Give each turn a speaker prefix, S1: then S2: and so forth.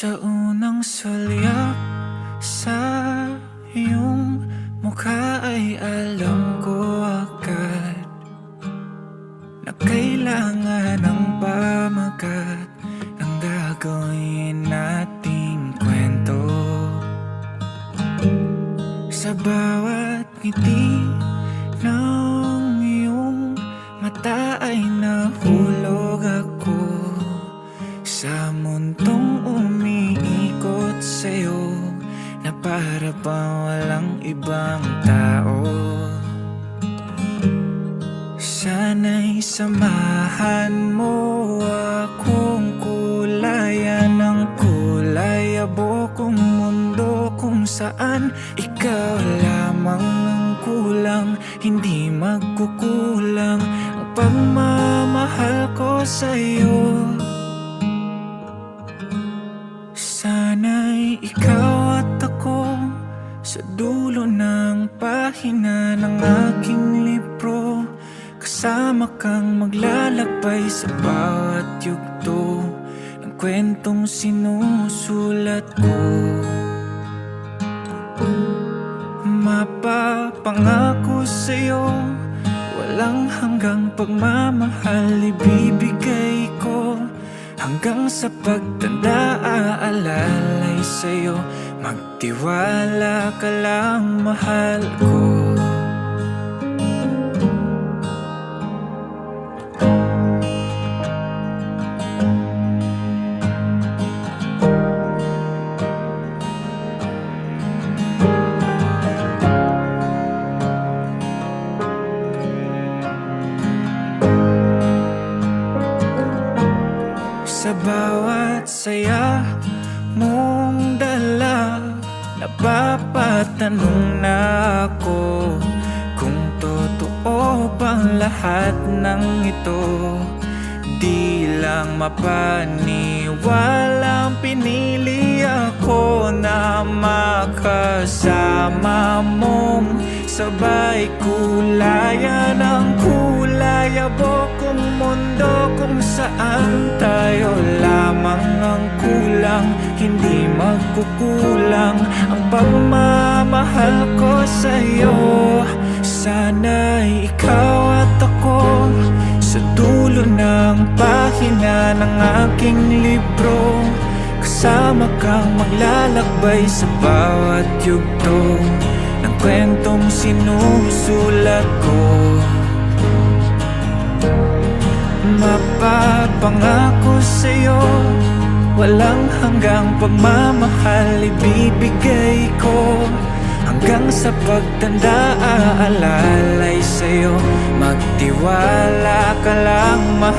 S1: Sa unang sulyap sa iyong mukha ay alam ko agad na kailangan ng pamagat ng gagawin nating kwento. Sa bawat ngiti ng iyong mata ay nahulog ako sa mundong umiikot sa'yo na para bang walang ibang tao. Sana'y samahan mo akong kulayan ng kulay abokong mundo kung saan ikaw lamang ang kulang, hindi magkukulang ang pagmamahal ko sa'yo. Sana'y ikaw at ako sa dulo ng pahina ng aking libro, kasama kang maglalakbay sa bawat yugto ng kwentong sinusulat ko. Mapapangako sa'yo, walang hanggang pagmamahal ibibigay ko. Hanggang sa pagtanda aalalay sa'yo, magtiwala ka lang, mahal ko. Sa bawat saya mong dala, napapatanong na ako kung totoo bang lahat ng ito. Di lang mapaniwalang pinili ako na makasama mong sabay kulayan ng kulay abokong mundo kung saan tayo lamang ang kulang, hindi magkukulang ang pagmamahal ko sa'yo. Sana'y ikaw at ako sa dulo ng pahina ng aking libro, kasama kang maglalakbay sa bawat yugto ng kwentong sinusulat ko. Mapapangako sa'yo, walang hanggang pagmamahal ibibigay ko. Hanggang sa pagtanda aalalay sa'yo, magtiwala ka lang, mahal.